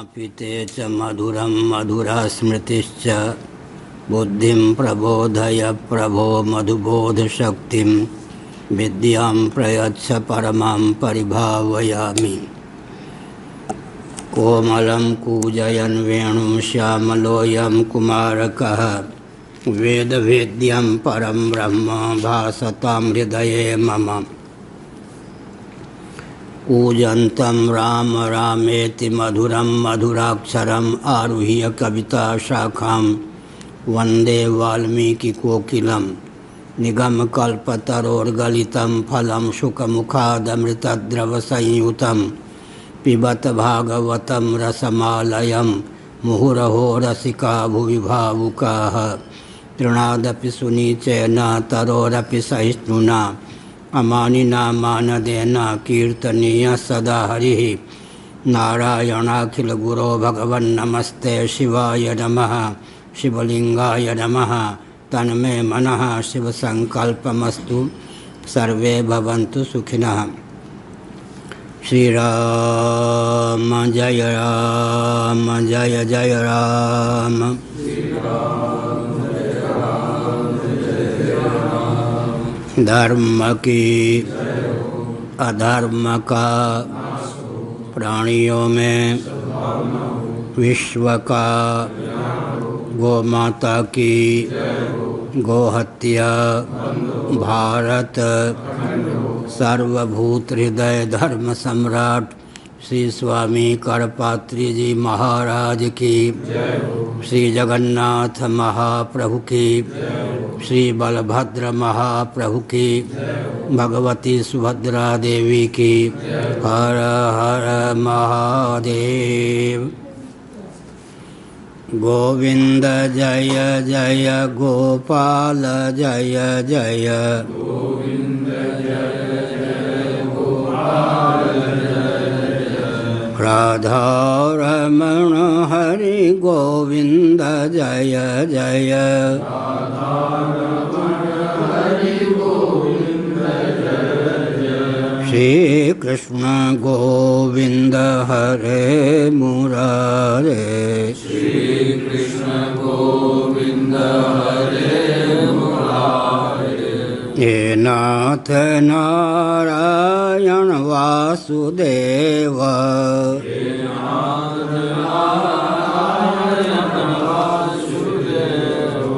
पीते च मधुरं मधुरस्मृतिश्च बुद्धिं प्रबोधय प्रभो मधुबोधशक्तिं विद्यां प्रयच्छ परमां परिभावयामि। कोमलं कूजयन् वेणुं श्यामलोऽयं कुमारकः वेदवेद्यं परं ब्रह्म भासतां हृदये मम। कूजन्तं राम रामेति मधुरं मधुराक्षरम् आरुह्य कविताशाखां वन्दे वाल्मीकिकोकिलं निगमकल्पतरोर्गलितं फलं शुकमुखादमृतद्रवसंयुतं पिबत भागवतं रसमालयं मुहुरहो रसिका भुवि भावुकाः। तृणादपि सुनीचेन तरोरपि सहिष्णुना अमानिना मानदेन कीर्तनीय सदा हरिः। नारायणाखिलगुरो भगवन्नमस्ते शिवाय नमः शिवलिंगाय नमः। तन्मे मनः शिवसंकल्पमस्तु सर्वे भवन्तु सुखिनः। श्रीराम जय जय राम। धर्म की अधर्म का प्राणियों में विश्व का गौ माता की गोहत्या भारत सर्वभूत हृदय धर्म सम्राट श्री स्वामी करपात्री जी महाराज की, श्री जगन्नाथ महाप्रभु की, श्री बलभद्र महाप्रभु की, भगवती सुभद्रा देवी की। हर हर महादेव। गोविंद जय जय गोपाल जय जय। गोविंद जय जय गोपाल राधा रमण हरि गोविंद जय जय। श्री कृष्ण गोविंद हरे मुरारे। श्री कृष्ण गोविंद हरे मुरारे। हे नाथ नारायण वासुदेव। हे नाथ नारायण वासुदेव।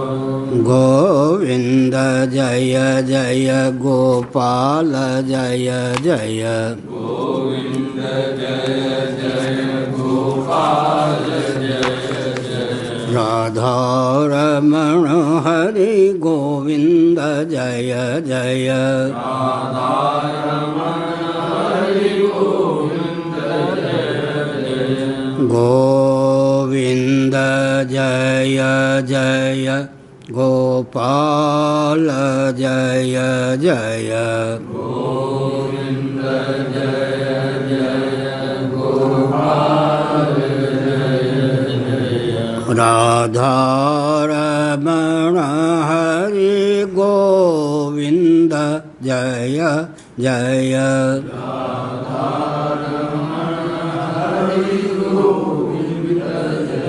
गोविंद जय जय गोपाल जय जय। गोविंद जय जय गोपाल जय जय। राधा रमण हरि गोविंद जय जय। राधा रमण हरि गोविंद जय जय। गोविंद जय जय गोपाल जय जय। गोविंद जय जय गोपाल जय जय। राधा रमण हरि गोविंद जय जय। राधा रमण हरि गोविंद जय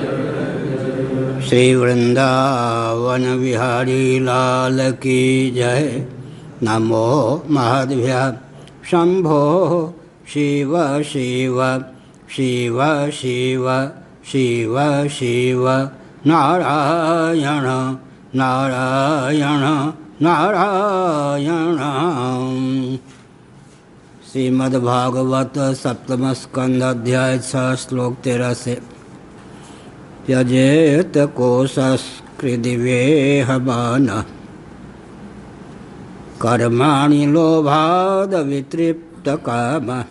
जय। श्री वृंदावन विहारी लाल की जय। नमो महद्भ्य शंभो शिव शिव शिव शिव शिव शिव नारायण नारायण नारायण। श्रीमद्भागवत सप्तम स्कंध अध्याय 6 श्लोक 13 से। त्यजेत कोशस्कृदिवेहमानः कर्माणि लोभाद् वितृप्तकामः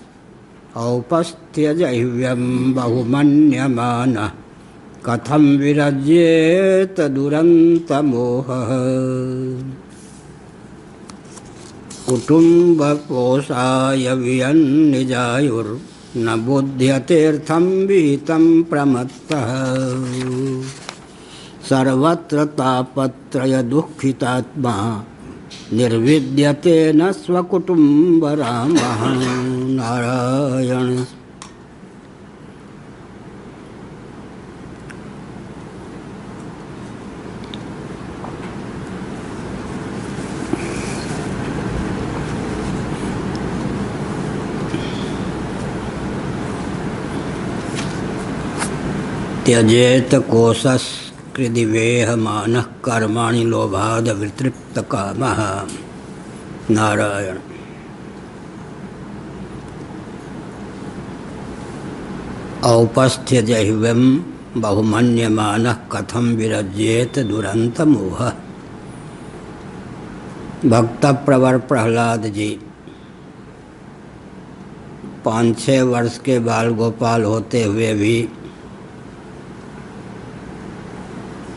औपस्थ्यजह्यं बहुमन्यमानः कथं विरज्येत दुरन्तमोहः। कुटुम्बपोषाय वियन्निजायुर्न बुध्यतेऽर्थं विहितं प्रमत्तः। सर्वत्र तापत्रय दुःखितात्मा निर्विद्यते न स्वकुटुम्बरामः। नारायण त्यजेत कोशस्कृदिवेह मानः कर्माणि लोभाद वितृप्त कामः। नारायण। औपस्थ्य जह्वं बहुमन्यमानः कथं विरज्येत दुरंत मोह। भक्त प्रवर प्रहलाद जी 5-6 वर्ष के बाल गोपाल होते हुए भी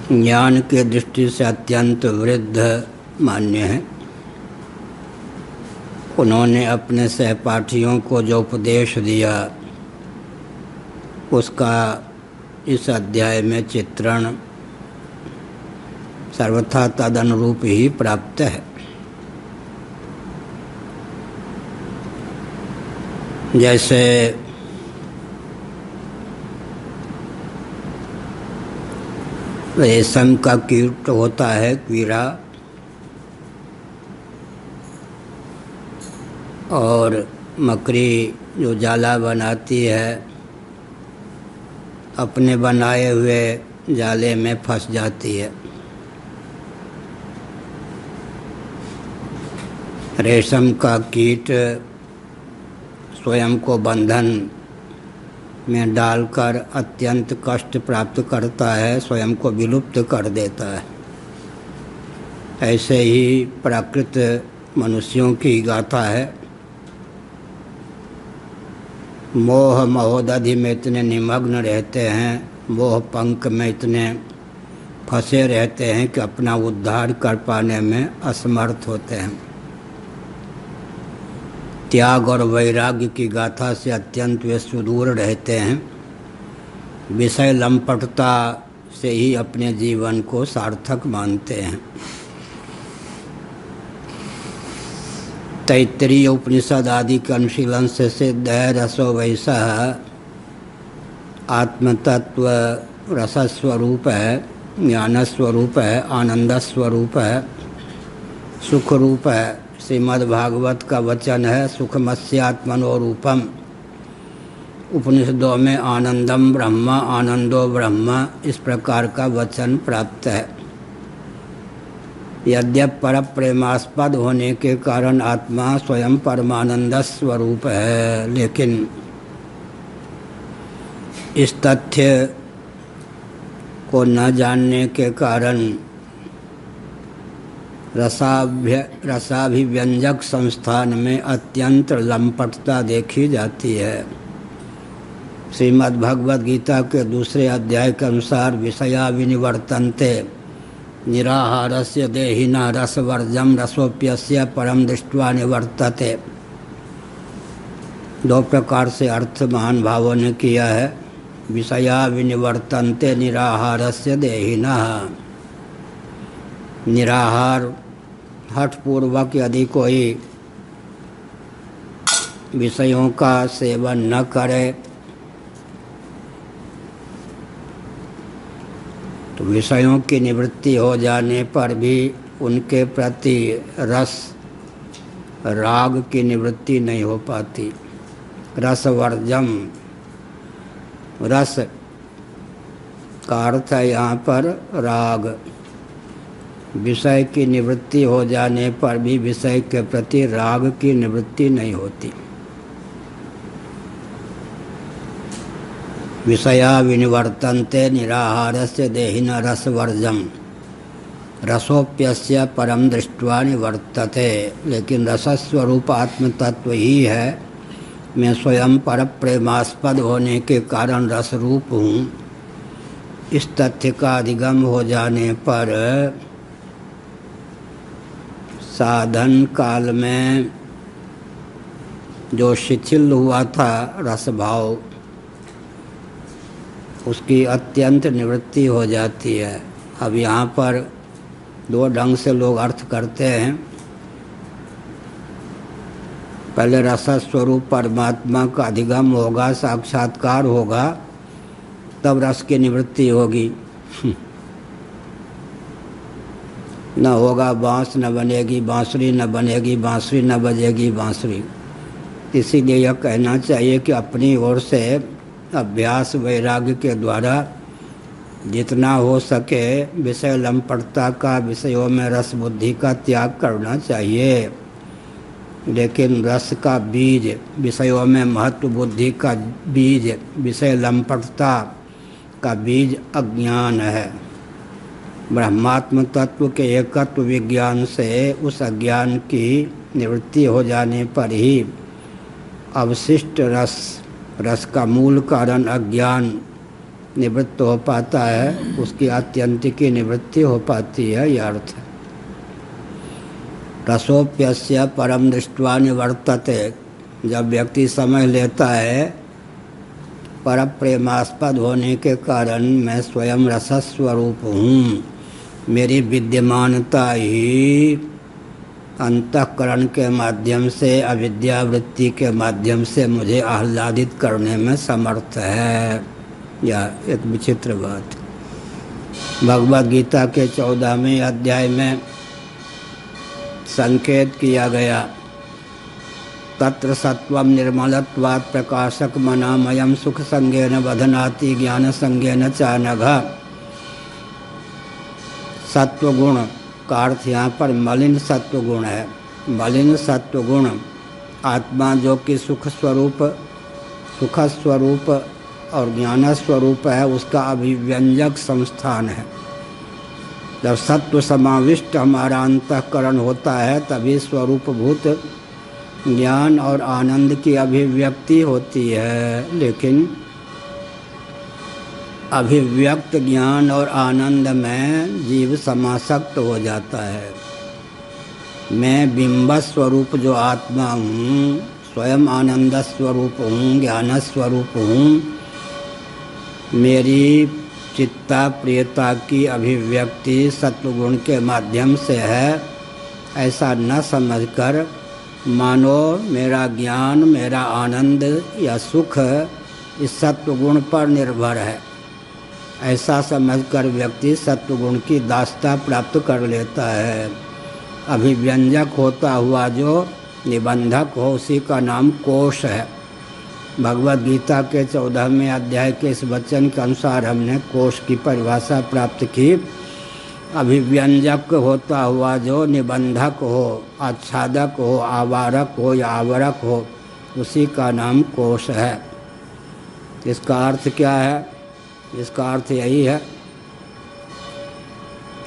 ज्ञान के दृष्टि से अत्यंत वृद्ध मान्य हैं। उन्होंने अपने सहपाठियों को जो उपदेश दिया उसका इस अध्याय में चित्रण सर्वथा तदनुरूप ही प्राप्त है। जैसे रेशम का कीट होता है, कीड़ा, और मकड़ी जो जाला बनाती है अपने बनाए हुए जाले में फंस जाती है। रेशम का कीट स्वयं को बंधन में डालकर अत्यंत कष्ट प्राप्त करता है, स्वयं को विलुप्त कर देता है। ऐसे ही प्राकृत मनुष्यों की गाथा है। मोह महोदधि में इतने निमग्न रहते हैं, मोह पंख में इतने फंसे रहते हैं कि अपना उद्धार कर पाने में असमर्थ होते हैं। त्याग और वैराग्य की गाथा से अत्यंत वे सुदूर रहते हैं। विषय लंपटता से ही अपने जीवन को सार्थक मानते हैं। तैत्तरीय उपनिषद आदि के अनुशीलन से सिद्ध है, रसो वैसा आत्मतत्व रसस्वरूप है, ज्ञानस्वरूप है, आनंदस्वरूप है, सुख रूप है। श्रीमद्भागवत का वचन है, सुखमस्यात्मनोरूपम। उपनिषदों में आनंदम ब्रह्म, आनंदो ब्रह्म, इस प्रकार का वचन प्राप्त है। यद्यप पर प्रेमास्पद होने के कारण आत्मा स्वयं परमानंद स्वरूप है, लेकिन इस तथ्य को न जानने के कारण रसाभिव्यंजक संस्थान में अत्यंत लंपटता देखी जाती है। श्रीमद् भगवद गीता के 2 अध्याय के अनुसार विषया विनिवर्तन्ते निराहारस्य देहिनः रसवर्जम रसोप्यस्य परम दृष्ट्वा निवर्तते। 2 प्रकार से अर्थ महान भावों ने किया है। विषया विनिवर्तन्ते निराहारस्य देहिनः, निराहार हठपूर्वक यदि कोई विषयों का सेवन न करे तो विषयों की निवृत्ति हो जाने पर भी उनके प्रति रस राग की निवृत्ति नहीं हो पाती। रसवर्जम, रस का अर्थ है यहाँ पर राग। विषय की निवृत्ति हो जाने पर भी विषय के प्रति राग की निवृत्ति नहीं होती। विषया विनिवर्तन्ते निराहारस्य देहिनः रसवर्जम रसोप्यस्य परम दृष्ट्वा निवर्तते। लेकिन रसस्वरूप आत्मतत्व ही है। मैं स्वयं पर प्रेमास्पद होने के कारण रसरूप हूँ। इस तथ्य का अधिगम हो जाने पर साधन काल में जो शिथिल हुआ था रसभाव, उसकी अत्यंत निवृत्ति हो जाती है। अब यहाँ पर 2 ढंग से लोग अर्थ करते हैं। पहले रसस्वरूप परमात्मा का अधिगम होगा, साक्षात्कार होगा, तब रस की निवृत्ति होगी। न होगा बाँस न बनेगी बाँसुरी, न बनेगी बाँसुरी न बजेगी बाँसुरी। इसीलिए यह कहना चाहिए कि अपनी ओर से अभ्यास वैराग्य के द्वारा जितना हो सके विषय लंपटता का, विषयों में रस बुद्धि का त्याग करना चाहिए। लेकिन रस का बीज, विषयों में महत्व बुद्धि का बीज, विषय लंपटता का बीज अज्ञान है। ब्रह्मात्म तत्व के एकत्व विज्ञान से उस अज्ञान की निवृत्ति हो जाने पर ही अवशिष्ट रस का मूल कारण अज्ञान निवृत्त हो पाता है, उसकी आत्यंतिकी निवृत्ति हो पाती है, यह अर्थ है। रसोप्यस्य परम दृष्ट्वा निवर्तते, जब व्यक्ति समझ लेता है पर प्रेमास्पद होने के कारण मैं स्वयं रसस्वरूप हूँ, मेरी विद्यमानता ही अंतःकरण के माध्यम से, अविद्यावृत्ति के माध्यम से मुझे आह्लादित करने में समर्थ है। यह एक विचित्र बात। भगवद गीता के 14वें अध्याय में संकेत किया गया, तत्र सत्वं निर्मलत्वात् प्रकाशक मनामयम सुख संगेन बधनाति ज्ञान संगेन चानघ। सत्वगुण का अर्थ यहाँ पर मलिन सत्वगुण है। मलिन सत्वगुण आत्मा जो कि सुख स्वरूप और ज्ञान स्वरूप है, उसका अभिव्यंजक संस्थान है। जब सत्व समाविष्ट हमारा अंतःकरण होता है तभी स्वरूपभूत ज्ञान और आनंद की अभिव्यक्ति होती है। लेकिन अभिव्यक्त ज्ञान और आनंद में जीव समासक्त हो जाता है। मैं बिंब स्वरूप जो आत्मा हूँ, स्वयं आनंद स्वरूप हूँ, ज्ञान स्वरूप हूँ, मेरी चित्ता प्रियता की अभिव्यक्ति सत्वगुण के माध्यम से है, ऐसा न समझकर मानो मेरा ज्ञान, मेरा आनंद या सुख इस सत्वगुण पर निर्भर है, ऐसा समझकर व्यक्ति सत्वगुण की दासता प्राप्त कर लेता है। अभिव्यंजक होता हुआ जो निबंधक हो, उसी का नाम कोश है। भगवद गीता के 14वें अध्याय के इस वचन के अनुसार हमने कोश की परिभाषा प्राप्त की। अभिव्यंजक होता हुआ जो निबंधक हो, आच्छादक हो, आवारक हो या आवरक हो, उसी का नाम कोश है। इसका अर्थ क्या है? इसका अर्थ यही है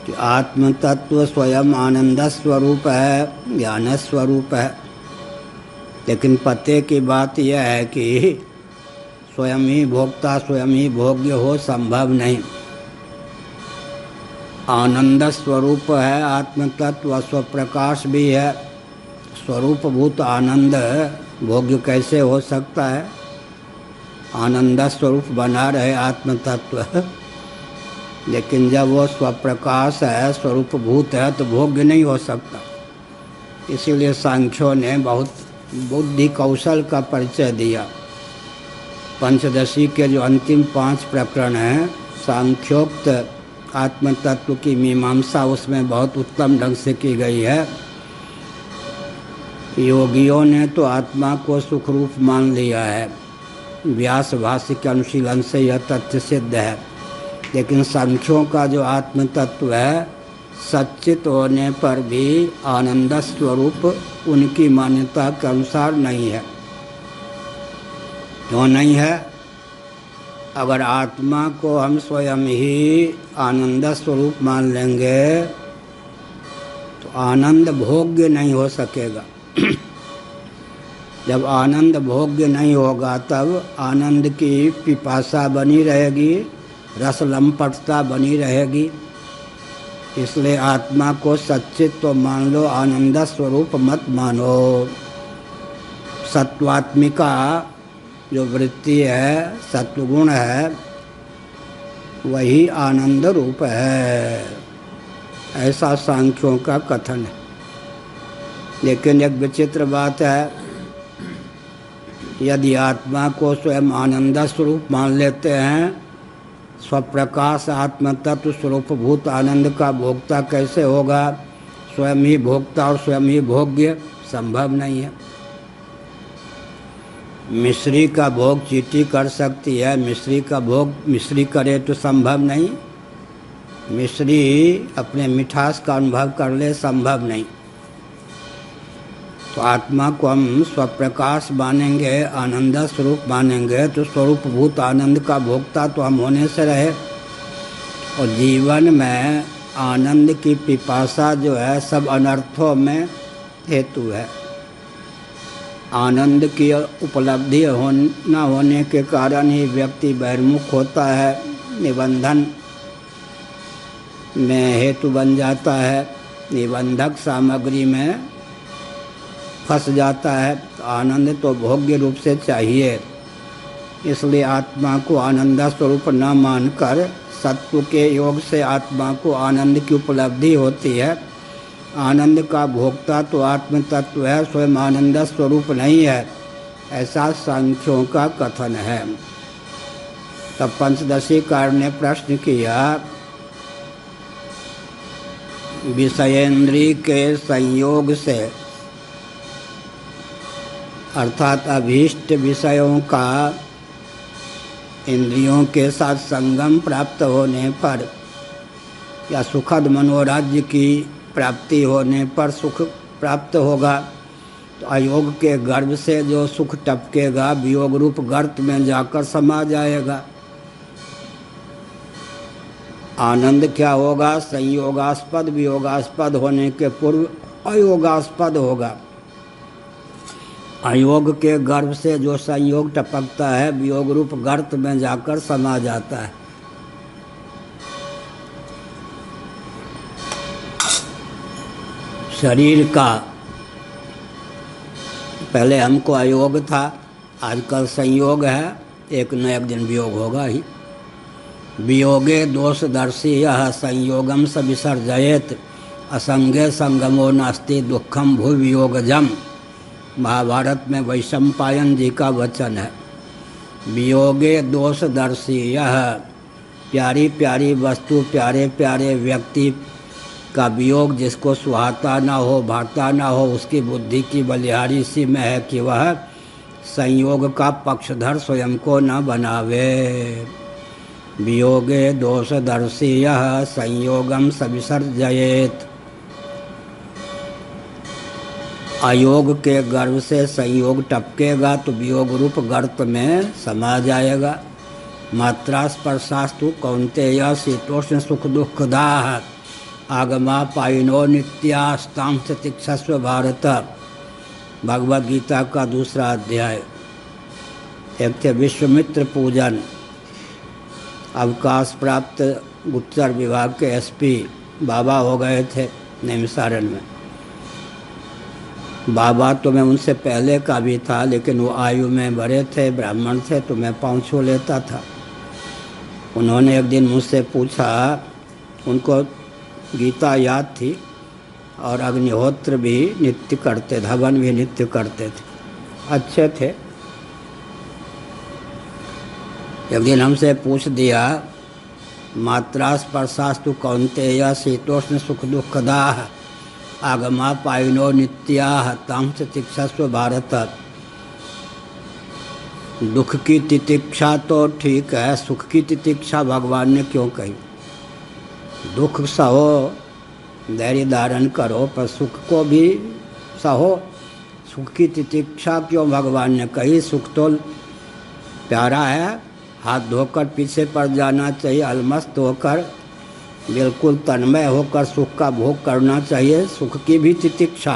कि आत्म तत्व स्वयं आनंद स्वरूप है, ज्ञान स्वरूप है। लेकिन पते की बात यह है कि स्वयं ही भोक्ता, स्वयं ही भोग्य हो संभव नहीं। आनंद स्वरूप है आत्म तत्व, स्वप्रकाश भी है। स्वरूपभूत आनंद भोग्य कैसे हो सकता है? आनंद स्वरूप बना रहे आत्म तत्व, लेकिन जब वो स्वप्रकाश है, स्वरूपभूत है, तो भोग्य नहीं हो सकता। इसीलिए सांख्यों ने बहुत बुद्धि कौशल का परिचय दिया। पंचदशी के जो अंतिम 5 प्रकरण हैं, सांख्योक्त आत्म तत्व की मीमांसा उसमें बहुत उत्तम ढंग से की गई है। योगियों ने तो आत्मा को सुख रूप मान लिया है, व्यास भाष्य के अनुशीलन से यह तथ्य सिद्ध है। लेकिन सांख्यों का जो आत्म तत्व है, सच्चित होने पर भी आनंद स्वरूप उनकी मान्यता के अनुसार नहीं है। क्यों नहीं है? अगर आत्मा को हम स्वयं ही आनंद स्वरूप मान लेंगे तो आनंद भोग्य नहीं हो सकेगा। जब आनंद भोग्य नहीं होगा तब आनंद की पिपासा बनी रहेगी, रस लंपटता बनी रहेगी। इसलिए आत्मा को सच्चित तो मान लो, आनंद स्वरूप मत मानो। सत्वात्मिका जो वृत्ति है, सत्वगुण है, वही आनंद रूप है, ऐसा सांख्यों का कथन है। लेकिन एक विचित्र बात है, यदि आत्मा को स्वयं आनंद स्वरूप मान लेते हैं, स्वप्रकाश आत्म तत्व स्वरूपभूत आनंद का भोक्ता कैसे होगा? स्वयं ही भोक्ता और स्वयं ही भोग्य संभव नहीं है। मिश्री का भोग चींटी कर सकती है, मिश्री का भोग मिश्री करे तो संभव नहीं। मिश्री अपने मिठास का अनुभव कर ले, संभव नहीं। तो आत्मा को हम स्वप्रकाश मानेंगे, आनंद स्वरूप मानेंगे, तो स्वरूप भूत आनंद का भोक्ता तो हम होने से रहे। और जीवन में आनंद की पिपासा जो है सब अनर्थों में हेतु है। आनंद की उपलब्धि न होने के कारण ही व्यक्ति बहिर्मुख होता है, निबंधन में हेतु बन जाता है, निबंधक सामग्री में फंस जाता है। तो आनंद तो भोग्य रूप से चाहिए, इसलिए आत्मा को आनंद स्वरूप न मानकर सत्व के योग से आत्मा को आनंद की उपलब्धि होती है। आनंद का भोक्ता तो आत्म तत्व है, स्वयं आनंद स्वरूप नहीं है, ऐसा सांख्यों का कथन है। तब पंचदशी कार ने प्रश्न किया, विषयेंद्रिय के संयोग से अर्थात अभीष्ट विषयों का इंद्रियों के साथ संगम प्राप्त होने पर या सुखद मनोराज्य की प्राप्ति होने पर सुख प्राप्त होगा। तो अयोग के गर्भ से जो सुख टपकेगा वियोग रूप गर्त में जाकर समा जाएगा। आनंद क्या होगा? संयोगास्पद वियोगास्पद होने के पूर्व अयोगास्पद होगा। अयोग के गर्भ से जो संयोग टपकता है वियोग रूप गर्त में जाकर समा जाता है। शरीर का पहले हमको अयोग था, आजकल संयोग है, एक न एक दिन वियोग होगा ही। वियोगे दोषदर्शी यह संयोगम स विसर्जयेत असंगे संगमो नास्ति दुखम भूवियोगजम। महाभारत में वैशंपायन जी का वचन है। वियोगे दोषदर्शी यह, प्यारी प्यारी वस्तु प्यारे प्यारे व्यक्ति का वियोग जिसको सुहाता ना हो भाता ना हो, उसकी बुद्धि की बलिहारी सी में है कि वह संयोग का पक्षधर स्वयं को न बनावे। वियोगे दोषदर्शी यह संयोगम स विसर्जयेत। अयोग के गर्भ से संयोग टपकेगा तो वियोग रूप गर्त में समा जाएगा। मात्रा स्पर्शास्तु कौन्तेय शीतोष्ण सुख दुखदाः आगमा पायिनो नित्यास्तां तितिक्षस्व भारत। भगवद गीता का दूसरा अध्याय। एक थे विश्वामित्र पूजन, अवकाश प्राप्त गुप्तचर विभाग के एसपी बाबा हो गए थे नैमिषारण्य में। बाबा तो मैं उनसे पहले का भी था, लेकिन वो आयु में बड़े थे, ब्राह्मण थे, तो मैं पाँव छू लेता था। उन्होंने एक दिन मुझसे पूछा, उनको गीता याद थी और अग्निहोत्र भी नित्य करते थे, हवन भी नित्य करते थे, अच्छे थे। एक दिन हमसे पूछ दिया, मात्रा स्पर्शास्तु कौन्तेय शीतोष्ण सुख दुखदाः आगमा पायिनो नित्याः तां तितिक्षस्व भारत। दुख की तितिक्षा तो ठीक है, सुख की तितिक्षा भगवान ने क्यों कही? दुख सहो, धैर्य धारण करो, पर सुख को भी सहो। सुख की तितिक्षा क्यों भगवान ने कही? सुख तो प्यारा है, हाथ धोकर पीछे पड़ जाना चाहिए, अलमस्त होकर बिल्कुल तन्मय होकर सुख का भोग करना चाहिए। सुख की भी तितिक्षा,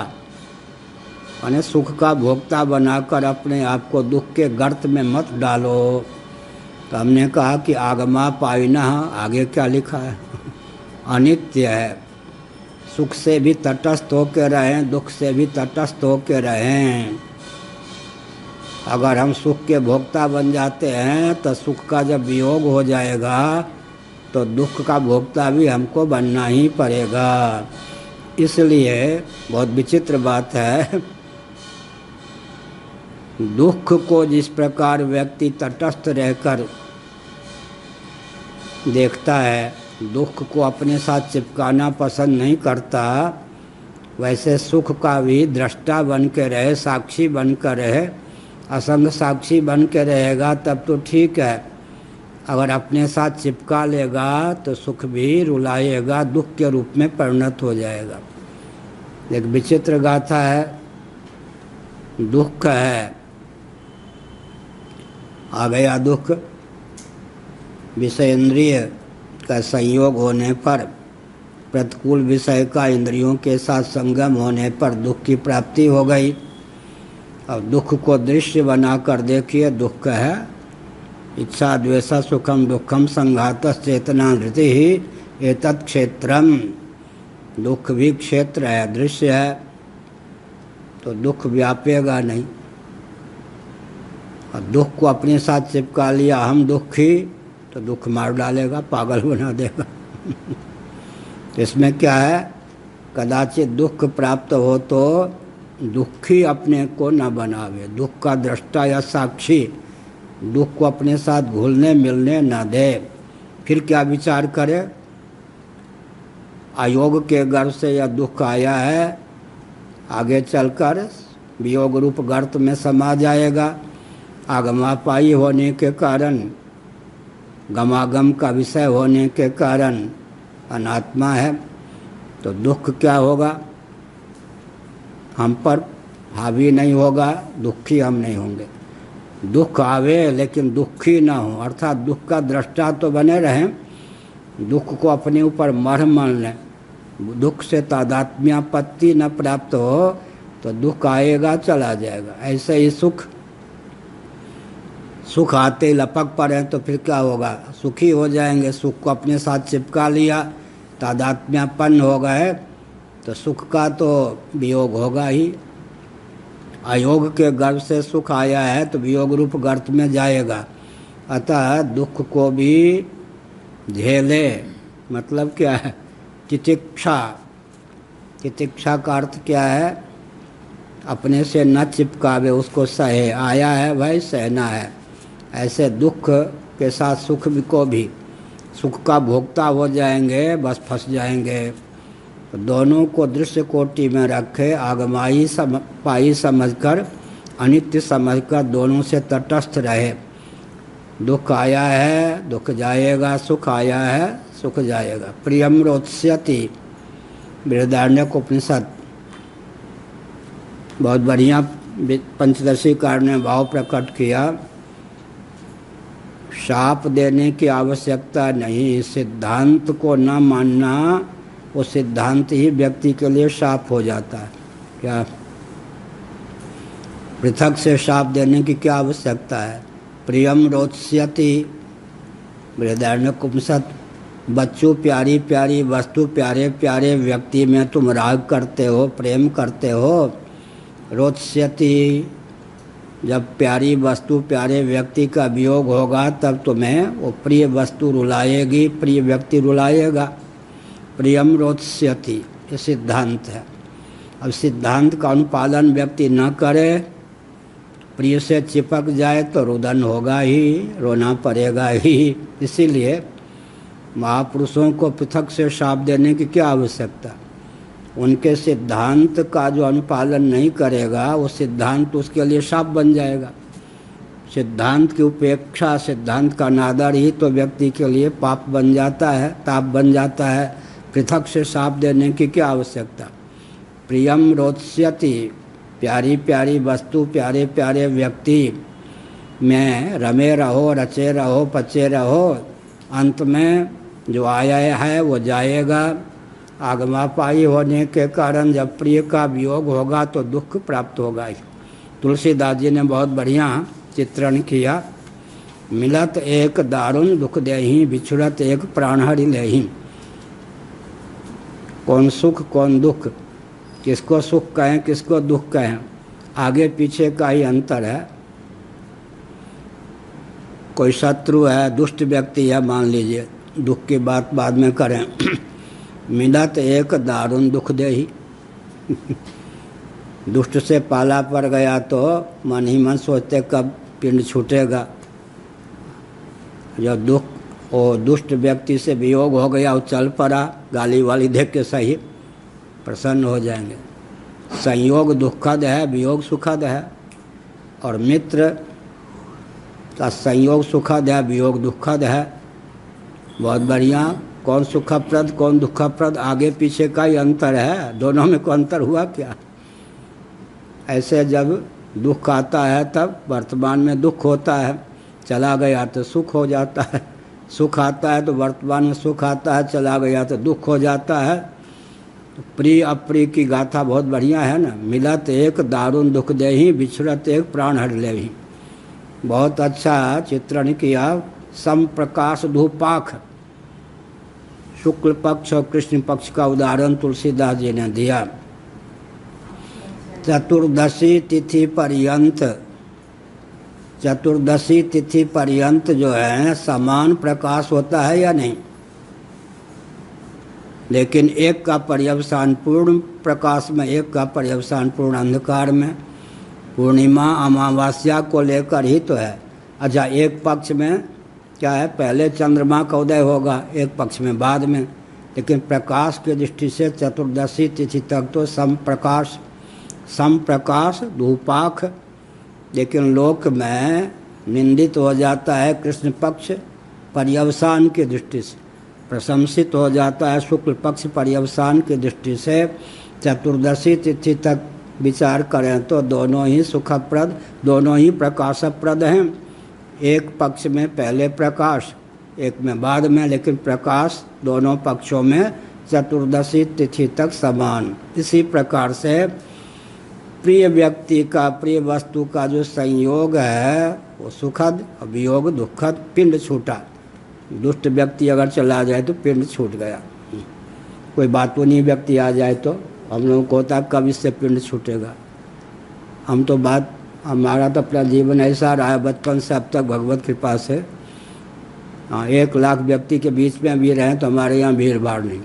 यानी सुख का भोक्ता बनाकर अपने आप को दुख के गर्त में मत डालो। तो हमने कहा कि आगमा पायिनः, आगे क्या लिखा है? अनित्य है। सुख से भी तटस्थ होकर रहें, दुख से भी तटस्थ होकर रहें। अगर हम सुख के भोक्ता बन जाते हैं तो सुख का जब वियोग हो जाएगा तो दुख का भोक्ता भी हमको बनना ही पड़ेगा। इसलिए बहुत विचित्र बात है, दुख को जिस प्रकार व्यक्ति तटस्थ रहकर देखता है, दुख को अपने साथ चिपकाना पसंद नहीं करता, वैसे सुख का भी दृष्टा बन के रहे, साक्षी बन कर रहे। असंग साक्षी बन के रहेगा तब तो ठीक है, अगर अपने साथ चिपका लेगा तो सुख भी रुलाएगा, दुख के रूप में परिणत हो जाएगा। एक विचित्र गाथा है, दुख है, आ गया दुख, विषय इंद्रिय का संयोग होने पर, प्रतिकूल विषय का इंद्रियों के साथ संगम होने पर दुख की प्राप्ति हो गई। अब दुख को दृश्य बनाकर देखिए, दुख है इच्छा द्वेषा सुखम दुखम संघातस चेतना धृति ही एतत् क्षेत्रम। दुख भी क्षेत्र है, दृश्य है, तो दुख व्यापेगा नहीं। और दुख को अपने साथ चिपका लिया, हम दुखी, तो दुख मार डालेगा, पागल बना देगा। तो इसमें क्या है, कदाचित दुख प्राप्त हो तो दुखी अपने को न बनावे, दुख का दृष्टा या साक्षी दुख को अपने साथ घुलने मिलने न दे। फिर क्या विचार करे, अयोग के गर्भ से यह दुख आया है, आगे चलकर वियोग रूप गर्त में समा जाएगा। आगमापाई होने के कारण, गमागम का विषय होने के कारण अनात्मा है, तो दुख क्या होगा, हम पर हावी नहीं होगा, दुखी हम नहीं होंगे। दुख आवे लेकिन दुखी ना हो, अर्थात दुख का दृष्टा तो बने रहें, दुख को अपने ऊपर मर मान लें, दुख से तादात्म्यापत्ति न प्राप्त हो तो दुख आएगा चला जाएगा। ऐसे ही सुख, सुख आते ही लपक पड़े तो फिर क्या होगा, सुखी हो जाएंगे। सुख को अपने साथ चिपका लिया, तादात्म्यपन्न हो गए, तो सुख का तो वियोग होगा ही। अयोग के गर्भ से सुख आया है तो वियोग रूप गर्त में जाएगा। अतः दुख को भी झेले, मतलब क्या है, तितिक्षा। तितिक्षा का अर्थ क्या है, अपने से न चिपकावे, उसको सहे, आया है भाई सहना है। ऐसे दुख के साथ सुख को भी, सुख का भोक्ता हो जाएंगे, बस फंस जाएंगे। तो दोनों को दृश्य कोटि में रखे, आगमाई पाई समझकर, अनित्य समझकर दोनों से तटस्थ रहे। दुख आया है, दुख जाएगा, सुख आया है, सुख जाएगा। प्रियम रोत्स्यति, बृहदारण्यक उपनिषद, बहुत बढ़िया पंचदशी कार ने भाव प्रकट किया। शाप देने की आवश्यकता नहीं, सिद्धांत को न मानना, वो सिद्धांत ही व्यक्ति के लिए शाप हो जाता है। क्या पृथक से शाप देने की क्या आवश्यकता है। प्रियम रोत्स्यति, बृहदारण्यक उपनिषद, बच्चों प्यारी प्यारी वस्तु, प्यारे प्यारे व्यक्ति में तुम राग करते हो, प्रेम करते हो। रोत्स्यति, जब प्यारी वस्तु प्यारे व्यक्ति का वियोग होगा तब तुम्हें वो प्रिय वस्तु रुलाएगी, प्रिय व्यक्ति रुलाएगा। प्रियम रोत्स्यति, ये सिद्धांत है। अब सिद्धांत का अनुपालन व्यक्ति न करे, प्रिय से चिपक जाए तो रुदन होगा ही, रोना पड़ेगा ही। इसीलिए महापुरुषों को पृथक से शाप देने की क्या आवश्यकता। उनके सिद्धांत का जो अनुपालन नहीं करेगा, वो सिद्धांत उसके लिए शाप बन जाएगा। सिद्धांत की उपेक्षा, सिद्धांत का अनादर ही तो व्यक्ति के लिए पाप बन जाता है, ताप बन जाता है। पृथक से शाप देने की क्या आवश्यकता। प्रियम रोत्स्यति, प्यारी प्यारी वस्तु, प्यारे प्यारे व्यक्ति में रमे रहो, रचे रहो, पचे रहो। अंत में जो आया है वो जाएगा। आगमापाई होने के कारण जब प्रिय का वियोग होगा तो दुख प्राप्त होगा ही। तुलसीदास जी ने बहुत बढ़िया चित्रण किया। मिलत एक दारुण दुख देही, बिछुड़त एक प्राणहरि लेही। कौन सुख कौन दुख, किसको सुख कहें किसको दुख कहें, आगे पीछे का ही अंतर है। कोई शत्रु है, दुष्ट व्यक्ति है, मान लीजिए, दुख की बात बाद में करें। मिलत एक दारुण दुख देही। दुष्ट से पाला पड़ गया तो मन ही मन सोचते कब पिंड छूटेगा। जब दुख और दुष्ट व्यक्ति से वियोग हो गया, वो चल पड़ा, गाली वाली देख के सही प्रसन्न हो जाएंगे। संयोग दुखद है, वियोग सुखद है। और मित्र तो संयोग सुखद है, वियोग दुखद है। बहुत बढ़िया। कौन सुखप्रद कौन दुखप्रद, आगे पीछे का ही अंतर है, दोनों में कोई अंतर हुआ क्या? ऐसे जब दुख आता है तब वर्तमान में दुख होता है, चला गया तो सुख हो जाता है। सुख आता है तो वर्तमान में सुख आता है, चला गया तो दुख हो जाता है। तो प्रिय अप्रिय की गाथा बहुत बढ़िया है ना। मिलत एक दारुण दुख देहि, बिछड़त एक प्राण हर लेहि। बहुत अच्छा चित्रण किया। सम प्रकाश धूपाख, शुक्ल पक्ष और कृष्ण पक्ष का उदाहरण तुलसीदास जी ने दिया। चतुर्दशी तिथि पर्यंत, चतुर्दशी तिथि पर्यंत जो है समान प्रकाश होता है या नहीं? लेकिन एक का पर्यवसान पूर्ण प्रकाश में, एक का पर्यवसान पूर्ण अंधकार में। पूर्णिमा अमावस्या को लेकर ही तो है। अच्छा, एक पक्ष में क्या है, पहले चंद्रमा का उदय होगा, एक पक्ष में बाद में। लेकिन प्रकाश की दृष्टि से चतुर्दशी तिथि तक तो समप्रकाश, समप्रकाश धूपाख। लेकिन लोक में निंदित हो जाता है कृष्ण पक्ष पर्यवसान की दृष्टि से, प्रशंसित हो जाता है शुक्ल पक्ष पर्यवसान की दृष्टि से। चतुर्दशी तिथि तक विचार करें तो दोनों ही सुखप्रद, दोनों ही प्रकाशप्रद हैं। एक पक्ष में पहले प्रकाश, एक में बाद में, लेकिन प्रकाश दोनों पक्षों में चतुर्दशी तिथि तक समान। इसी प्रकार से प्रिय व्यक्ति का, प्रिय वस्तु का जो संयोग है वो सुखद, वियोग दुखद। पिंड छूटा, दुष्ट व्यक्ति अगर चला जाए तो पिंड छूट गया। कोई बातूनी व्यक्ति आ जाए तो हम लोगों को होता कब इससे पिंड छूटेगा। हम तो बात, हमारा तो अपना जीवन ऐसा रहा है बचपन से अब तक भगवत कृपा से। हाँ, 1 लाख व्यक्ति के बीच में भी रहें तो हमारे यहाँ भीड़ भाड़ नहीं।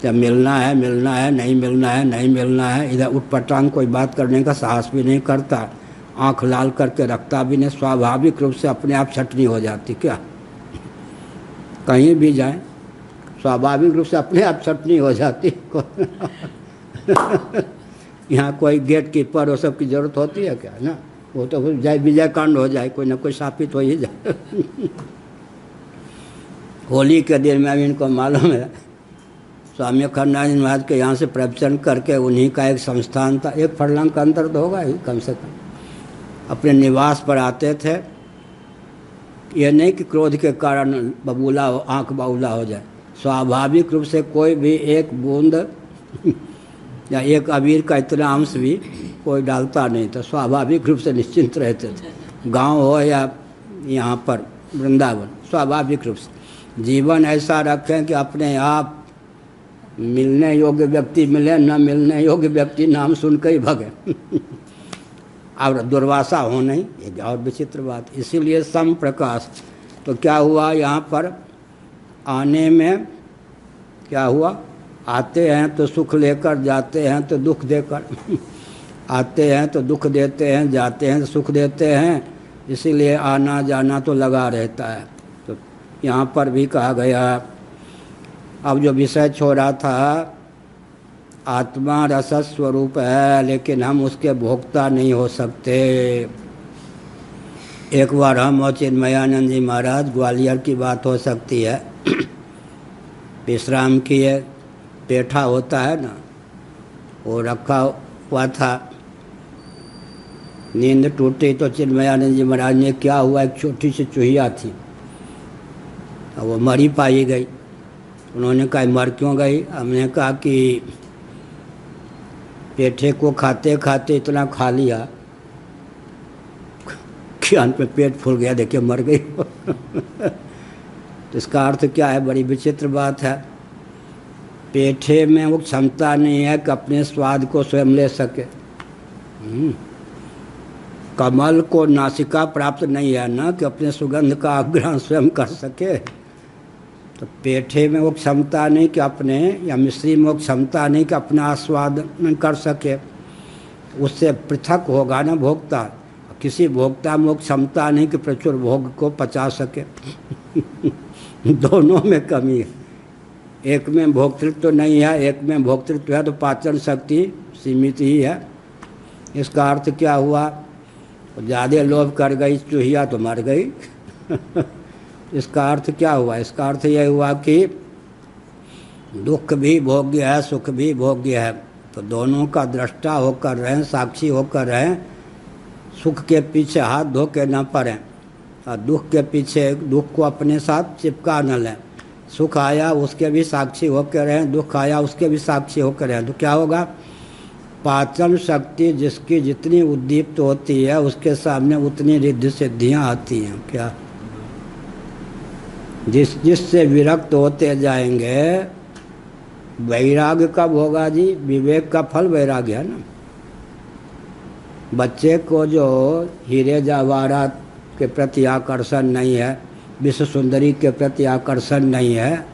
जब मिलना है मिलना है, नहीं मिलना है नहीं मिलना है। इधर उठपटांग कोई बात करने का साहस भी नहीं करता, आँख लाल करके रखता भी नहीं। स्वाभाविक रूप से अपने आप छटनी हो जाती। क्या कहीं भी जाएं स्वाभाविक रूप से अपने आप छटनी हो जाती। यहाँ कोई गेट कीपर वो सब की जरूरत होती है क्या ना? वो तो जाए विजय कांड हो जाए, कोई ना कोई स्थापित हो ही जाए। होली के दिन में इनको मालूम है, स्वामी अखंडानंद महाराज के यहाँ से प्रवचन करके उन्हीं का एक संस्थान था, 1 फरलांग का अंतर तो होगा ही कम से कम। अपने निवास पर आते थे। ये नहीं कि क्रोध के कारण बबूला हो, आँख बाउला हो जाए। स्वाभाविक रूप से कोई भी एक बूंद या एक अबीर का इतना अंश भी कोई डालता नहीं था। स्वाभाविक रूप से निश्चिंत रहते थे, गांव हो या यहाँ पर वृंदावन। स्वाभाविक रूप से जीवन ऐसा रखें कि अपने आप मिलने योग्य व्यक्ति मिले, न मिलने योग्य व्यक्ति नाम सुन कर ही भगे। और दुर्वासा हो नहीं, एक और विचित्र बात। इसीलिए सम प्रकाश। तो क्या हुआ यहाँ पर आने में, क्या हुआ, आते हैं तो सुख लेकर, जाते हैं तो दुख देकर। आते हैं तो दुख देते हैं, जाते हैं तो सुख देते हैं। इसीलिए आना जाना तो लगा रहता है। तो यहाँ पर भी कहा गया। अब जो विषय छोड़ा था, आत्मा रस स्वरूप है, लेकिन हम उसके भोक्ता नहीं हो सकते। एक बार हम और चिन्मयानंद जी महाराज, ग्वालियर की बात हो सकती है, विश्राम किए। पेठा होता है ना, वो रखा हुआ था। नींद टूटी तो चिन्मयानंद जी महाराज ने, क्या हुआ, एक छोटी सी चूहिया थी, वो मरी पाई गई। उन्होंने कहा मर क्यों गई? हमने कहा कि पेठे को खाते खाते इतना खा लिया कि अंत में पेट फूल गया, देखिए मर गई। तो इसका अर्थ क्या है? बड़ी विचित्र बात है। पेठे में वो क्षमता नहीं है कि अपने स्वाद को स्वयं ले सके। कमल को नासिका प्राप्त नहीं है ना कि अपने सुगंध का आग्रहण स्वयं कर सके। तो पेठे में वो क्षमता नहीं कि अपने, या मिश्री में वो क्षमता नहीं कि अपना आस्वादन कर सके। उससे पृथक होगा ना भोक्ता। किसी भोक्ता में वो क्षमता नहीं कि प्रचुर भोग को पचा सके। दोनों में कमी है। एक में भोक्तृत्व तो नहीं है, एक में भोक्तृत्व है, तो पाचन शक्ति सीमित ही है। इसका अर्थ क्या हुआ? ज़्यादा लोभ कर गई चूहिया तो मर गई। इसका अर्थ क्या हुआ? इसका अर्थ यह हुआ कि दुख भी भोग्य है, सुख भी भोग्य है, तो दोनों का दृष्टा होकर रहें, साक्षी होकर रहें। सुख के पीछे हाथ धो के न पड़ें और दुख के पीछे दुख को अपने साथ चिपका न लें। सुख आया उसके भी साक्षी होकर रहें, दुख आया उसके भी साक्षी होकर रहें, तो क्या होगा? पाचन शक्ति जिसकी जितनी उद्दीप्त होती है उसके उतनी रिद्धि सिद्धियाँ आती हैं। क्या? जिससे विरक्त होते जाएंगे। वैराग्य कब होगा जी? विवेक का फल वैराग्य है ना। बच्चे को जो हीरे जवाहरात के प्रति आकर्षण नहीं है, विश्व सुंदरी के प्रति आकर्षण नहीं है,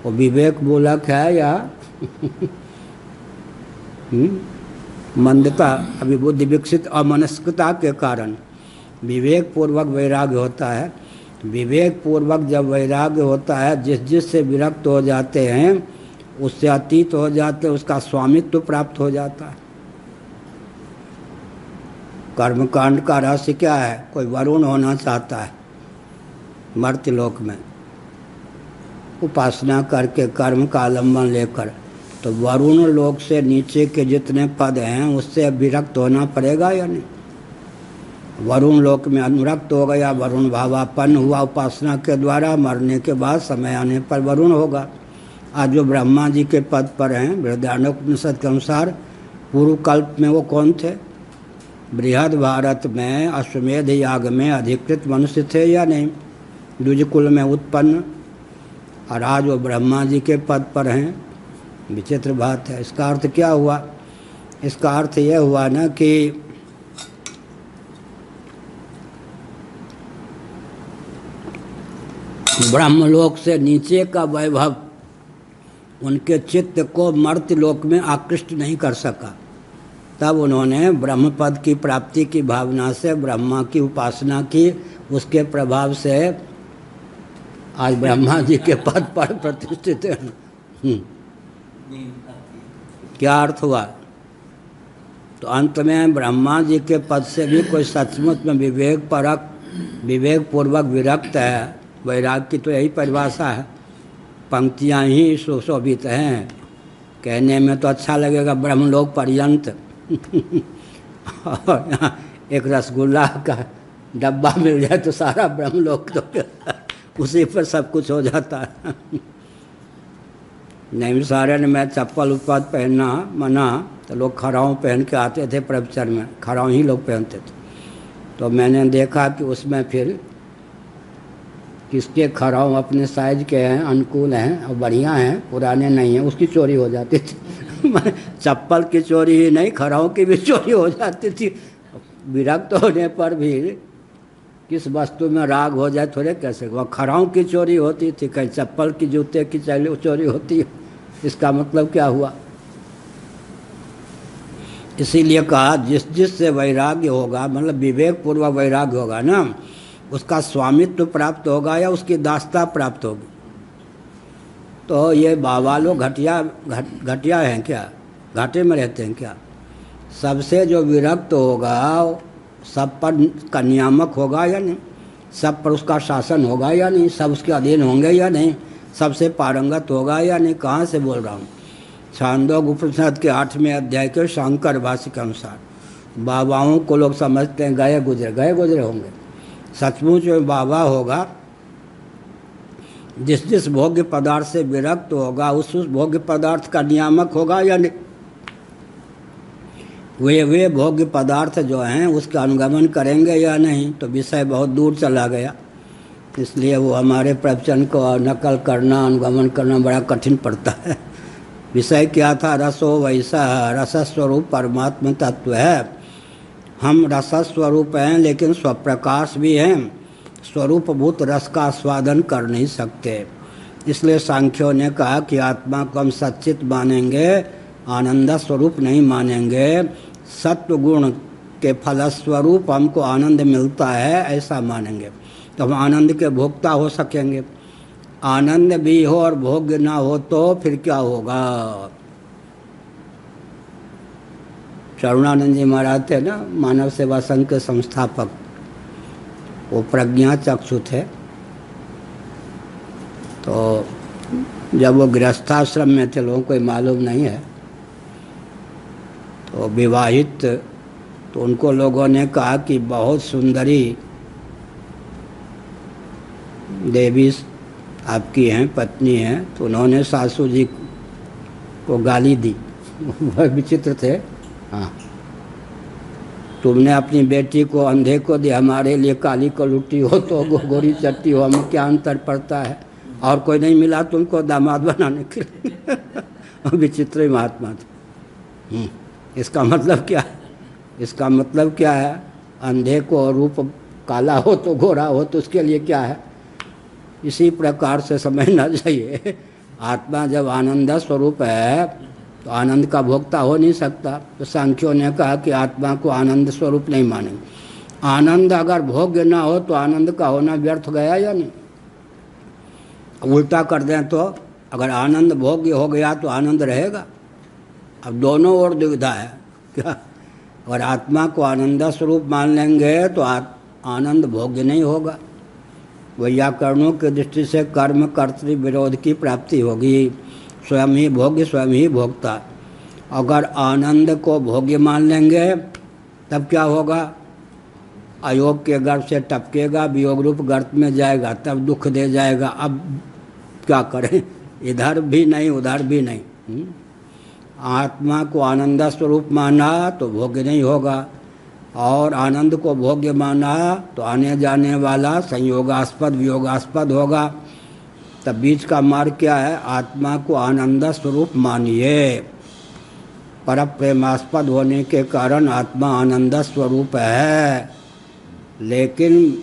वो विवेक मूलक है या मंदता, अभी बुद्धि विकसित अमनस्कता के कारण विवेक पूर्वक वैराग्य होता है। विवेक पूर्वक जब वैराग्य होता है, जिससे विरक्त हो जाते हैं उससे अतीत हो जाते हैं, उसका स्वामित्व प्राप्त हो जाता है। कर्मकांड का रहस्य क्या है? कोई वरुण होना चाहता है मर्त्यलोक में, उपासना करके कर्म का आलम्बन लेकर, तो वरुण लोक से नीचे के जितने पद हैं उससे विरक्त होना पड़ेगा या नहीं? वरुण लोक में अनुरक्त हो गया, वरुण भावापन्न हुआ उपासना के द्वारा, मरने के बाद समय आने पर वरुण होगा। आज जो ब्रह्मा जी के पद पर हैं, बृहदारण्यकोपनिषद के अनुसार पूर्व कल्प में वो कौन थे? बृहद भारत में अश्वमेध याग में अधिकृत मनुष्य थे या नहीं? द्विज कुल में उत्पन्न, और आज वो ब्रह्मा जी के पद पर हैं। विचित्र बात है। इसका अर्थ क्या हुआ? इसका अर्थ यह हुआ ना कि ब्रह्मलोक से नीचे का वैभव उनके चित्त को मर्त्यलोक में आकृष्ट नहीं कर सका। तब उन्होंने ब्रह्म पद की प्राप्ति की भावना से ब्रह्मा की उपासना की, उसके प्रभाव से आज ब्रह्मा जी के पद पर प्रतिष्ठित हैं। क्या अर्थ हुआ? तो अंत में ब्रह्मा जी के पद से भी कोई सचमुच में विवेक पूर्वक विरक्त है। वैराग की तो यही परिभाषा है। पंक्तियाँ ही सुशोभित हैं, कहने में तो अच्छा लगेगा ब्रह्मलोक पर्यंत। और यहाँ एक रसगुल्ला का डब्बा मिल जाए तो सारा ब्रह्मलोक तो उसी पर सब कुछ हो जाता है। नैमिषारण्य में चप्पल उत्पाद पहनना मना, तो लोग खड़ाऊँ पहन के आते थे प्रवचन में, खड़ाऊँ ही लोग पहनते थे। तो मैंने देखा कि उसमें फिर किसके खड़ाऊँ अपने साइज के हैं, अनुकूल हैं और बढ़िया हैं, पुराने नहीं हैं, उसकी चोरी हो जाती थी। चप्पल की चोरी ही नहीं, खड़ाऊँ की भी चोरी हो जाती थी। विरक्त होने पर भी किस वस्तु में राग हो जाए थोड़े कैसे, वह खड़ाऊँ की चोरी होती थी, कहीं चप्पल की जूते की चोरी होती है। इसका मतलब क्या हुआ? इसीलिए कहा जिससे वैराग्य होगा, मतलब विवेक पूर्वक वैराग्य होगा ना, उसका स्वामित्व प्राप्त होगा या उसकी दासता प्राप्त होगी। तो ये बाबा लोग घटिया हैं क्या? घाटे में रहते हैं क्या? सबसे जो विरक्त होगा सब पर का नियामक होगा या नहीं? सब पर उसका शासन होगा या नहीं? सब उसके अधीन होंगे या नहीं? सबसे पारंगत होगा या नहीं? कहाँ से बोल रहा हूँ? छांदोग्य उपनिषद के 8वें अध्याय के शंकर भाष्य के अनुसार बाबाओं को लोग समझते हैं गए गुजरे होंगे। सचमुच में बाबा होगा जिस भोग्य पदार्थ से विरक्त होगा उस भोग्य पदार्थ का नियामक होगा या नहीं? वे भोग्य पदार्थ जो हैं उसका अनुगमन करेंगे या नहीं? तो विषय बहुत दूर चला गया, इसलिए वो हमारे प्रवचन को नकल करना, अनुगमन करना बड़ा कठिन पड़ता है। विषय क्या था? रसो वैसा, रसस्वरूप परमात्मा तत्व है। हम रसस्वरूप हैं लेकिन स्वप्रकाश भी हैं, स्वरूपभूत रस का आस्वादन कर नहीं सकते। इसलिए सांख्यों ने कहा कि आत्मा को हम सच्चित मानेंगे, आनंद स्वरूप नहीं मानेंगे। सत्व गुण के फलस्वरूप हमको आनंद मिलता है ऐसा मानेंगे तो हम आनंद के भोक्ता हो सकेंगे। आनंद भी हो और भोग्य ना हो तो फिर क्या होगा? शरणानंद जी महाराज थे ना, मानव सेवा संघ के संस्थापक। वो प्रज्ञा चक्षु थे। तो जब वो गृहस्थाश्रम में थे, लोगों को मालूम नहीं है, तो विवाहित, तो उनको लोगों ने कहा कि बहुत सुंदरी देवी आपकी हैं, पत्नी हैं। तो उन्होंने सासू जी को गाली दी। वह विचित्र थे। हाँ, तुमने अपनी बेटी को अंधे को दी, हमारे लिए काली कलुटी हो तो गोरी चट्टी हो, हमें क्या अंतर पड़ता है? और कोई नहीं मिला तुमको दामाद बनाने के लिए। विचित्र महात्मा थे। इसका मतलब क्या है? इसका मतलब क्या है? अंधे को रूप काला हो तो गोरा हो तो उसके लिए क्या है? इसी प्रकार से समझना चाहिए। आत्मा जब आनंद स्वरूप है तो आनंद का भोक्ता हो नहीं सकता। तो सांख्यों ने कहा कि आत्मा को आनंद स्वरूप नहीं मानेंगे। आनंद अगर भोग्य ना हो तो आनंद का होना व्यर्थ गया या नहीं? उल्टा कर दें तो अगर आनंद भोग्य हो गया तो आनंद रहेगा। अब दोनों ओर दुविधा है क्या? और आत्मा को आनंद स्वरूप मान लेंगे तो आनंद भोग्य नहीं होगा। वैयाकरणों की दृष्टि से कर्म कर्तृ विरोध की प्राप्ति होगी। स्वयं ही भोग्य, स्वयं ही भोक्ता। अगर आनंद को भोग्य मान लेंगे तब क्या होगा? अयोग के गर्भ से टपकेगा, वियोग रूप गर्त में जाएगा, तब दुख दे जाएगा। अब क्या करें? इधर भी नहीं उधर भी नहीं। आत्मा को आनंद स्वरूप माना तो भोग्य नहीं होगा, और आनंद को भोग्य माना तो आने जाने वाला संयोगास्पद वियोगास्पद होगा। तब बीच का मार्ग क्या है? आत्मा को आनंद स्वरूप मानिए। पर प्रेमास्पद होने के कारण आत्मा आनंद स्वरूप है, लेकिन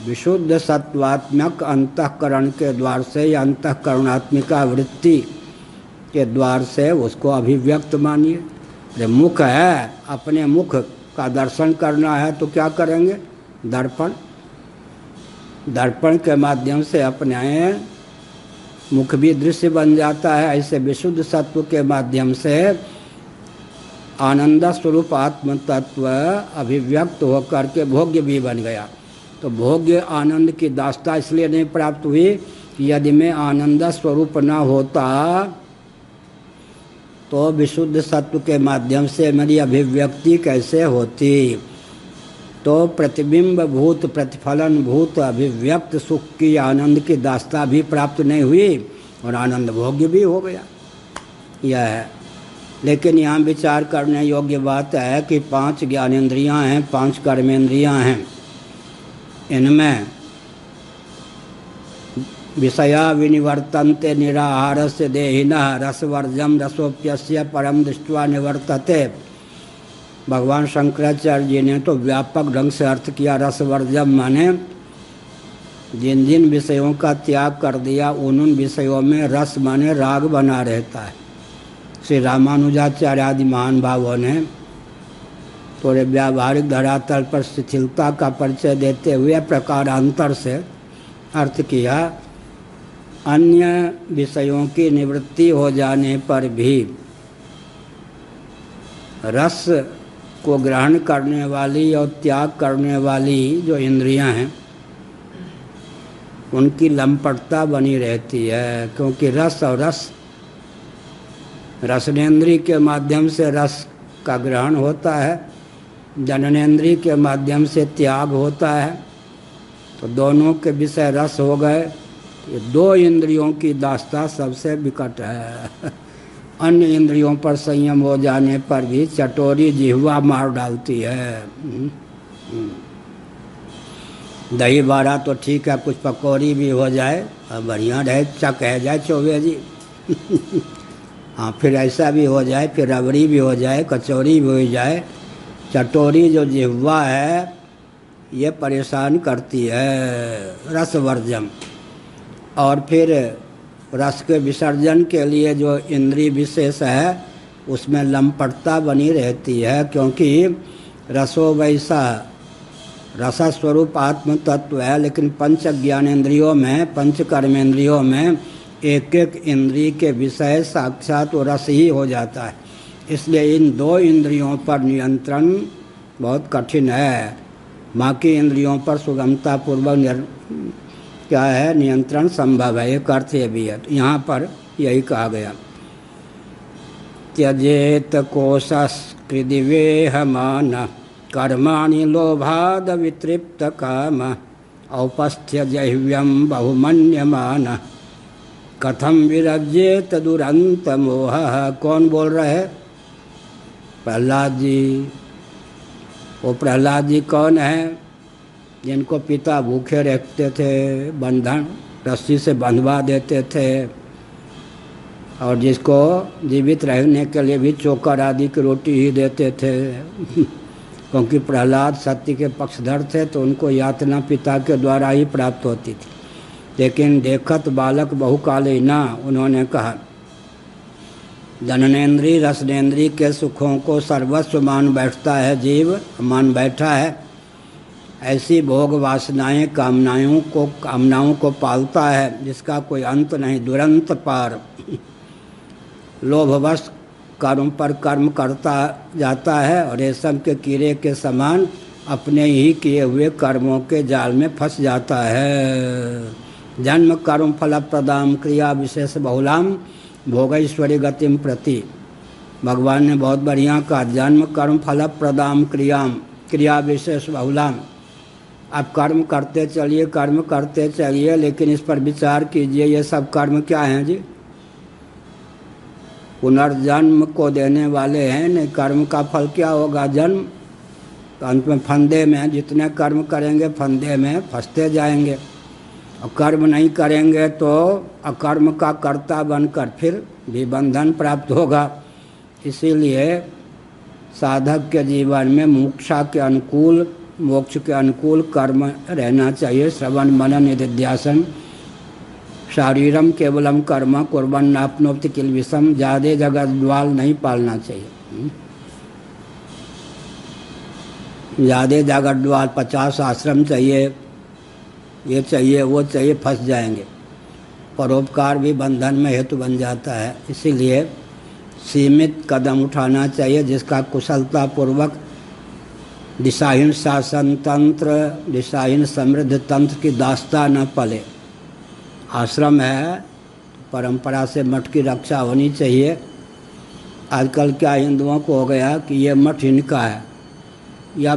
विशुद्ध सत्वात्मक अंतःकरण के द्वार से या अंतःकरणात्मिका वृत्ति के द्वार से उसको अभिव्यक्त मानिए। मुख है, अपने मुख का दर्शन करना है तो क्या करेंगे? दर्पण। दर्पण के माध्यम से अपने मुख भी दृश्य बन जाता है। ऐसे विशुद्ध सत्व के माध्यम से आनंद स्वरूप आत्म तत्व अभिव्यक्त होकर के भोग्य भी बन गया। तो भोग्य आनंद की दास्ता इसलिए नहीं प्राप्त हुई कि यदि मैं आनंद स्वरूप न होता तो विशुद्ध सत्व के माध्यम से मेरी अभिव्यक्ति कैसे होती? तो प्रतिबिंब भूत प्रतिफलन भूत अभिव्यक्त सुख की आनंद की दास्ता भी प्राप्त नहीं हुई और आनंद भोग्य भी हो गया। यह है। लेकिन यहाँ विचार करने योग्य बात है कि 5 ज्ञानेंद्रियाँ हैं, 5 कर्मेंद्रियाँ हैं। इनमें विषया विनिवर्तन्ते निराहारस्य देहिनः रसवर्जम रसोप्यस्य परम दृष्ट्वा निवर्तते। भगवान शंकराचार्य जी ने तो व्यापक ढंग से अर्थ किया। रसवर्जम माने जिन जिन विषयों का त्याग कर दिया उन विषयों में रस माने राग बना रहता है। श्री रामानुजाचार्य आदि महान भावों ने थोड़े व्यावहारिक धरातल पर शिथिलता का परिचय देते हुए प्रकारांतर से अर्थ किया। अन्य विषयों की निवृत्ति हो जाने पर भी रस को ग्रहण करने वाली और त्याग करने वाली जो इंद्रियां हैं उनकी लंपटता बनी रहती है। क्योंकि रस और रसनेन्द्रिय के माध्यम से रस का ग्रहण होता है, जननेन्द्रिय के माध्यम से त्याग होता है। तो दोनों के विषय रस हो गए। ये 2 इंद्रियों की दास्ता सबसे विकट है। अन्य इंद्रियों पर संयम हो जाने पर भी चटोरी जिह्वा मार डालती है। दही बारा तो ठीक है, कुछ पकौड़ी भी हो जाए और बढ़िया रहे, चक है जाए चौबे जी। हाँ, फिर ऐसा भी हो जाए, फिर रबड़ी भी हो जाए, कचौड़ी भी हो जाए। चटोरी जो जिह्वा है ये परेशान करती है, रसवर्जम। और फिर रस के विसर्जन के लिए जो इंद्रिय विशेष है उसमें लंपटता बनी रहती है। क्योंकि रसो वैसा रसस्वरूप आत्म तत्व है, लेकिन 5 ज्ञानेंद्रियों में, 5 कर्मेंद्रियों में एक एक इंद्रिय के विषय साक्षात रस ही हो जाता है। इसलिए इन 2 इंद्रियों पर नियंत्रण बहुत कठिन है। बाकी इंद्रियों पर सुगमता पूर्वक क्या है नियंत्रण संभव है, एक अर्थ ये भी है। तो यहाँ पर यही कहा गया, त्यजेत कोशस्कृदिवेहमान कर्माणि लोभाद वितृप्त काम औपस्थ्य जह्व्यम बहुमन्यमान कथम विरज्येत दुरंत मोह। कौन बोल रहे? प्रहलाद जी। वो प्रहलाद जी कौन है? जिनको पिता भूखे रखते थे, बंधन रस्सी से बंधवा देते थे, और जिसको जीवित रहने के लिए भी चोकर आदि की रोटी ही देते थे क्योंकि प्रहलाद सत्य के पक्षधर थे, तो उनको यातना पिता के द्वारा ही प्राप्त होती थी। लेकिन देखत बालक बहुकाले ना, उन्होंने कहा जननेन्द्रीय रसनेन्द्रीय के सुखों को सर्वस्व मान बैठता है जीव, मान बैठा है। ऐसी भोग वासनाएं कामनाओं को पालता है जिसका कोई अंत नहीं, दुरंत पार। लोभवश कर्म पर कर्म करता जाता है और रेशम के कीड़े के समान अपने ही किए हुए कर्मों के जाल में फंस जाता है। जन्म कर्म फल प्रदाम क्रिया विशेष बहुलाम भोगैश्वरी गतिम प्रति। भगवान ने बहुत बढ़िया कहा, जन्म कर्म फल प्रदाम क्रिया विशेष बहुलाम। आप कर्म करते चलिए, कर्म करते चलिए, लेकिन इस पर विचार कीजिए ये सब कर्म क्या हैं जी? पुनर्जन्म को देने वाले हैं। नहीं, कर्म का फल क्या होगा? जन्म। तो अंत में फंदे में, जितने कर्म करेंगे फंदे में फंसते जाएंगे, और कर्म नहीं करेंगे तो अकर्म का कर्ता बनकर फिर भी बंधन प्राप्त होगा। इसीलिए साधक के जीवन में मोक्ष के अनुकूल कर्म रहना चाहिए। श्रवण मनन निधिध्यासन शारीरम केवलम कर्म कुर्बन नाप्नोति किल विषम। ज़्यादा जगद्वाल नहीं पालना चाहिए। ज़्यादा जगद्वाल 50 आश्रम चाहिए, ये चाहिए वो चाहिए, फंस जाएंगे। परोपकार भी बंधन में हेतु बन जाता है। इसीलिए सीमित कदम उठाना चाहिए जिसका कुशलतापूर्वक दिशाहीन शासन तंत्र, दिशाहीन समृद्ध तंत्र की दास्ता न पले। आश्रम है, परंपरा से मठ की रक्षा होनी चाहिए। आजकल क्या हिंदुओं को हो गया कि ये मठ इनका है, या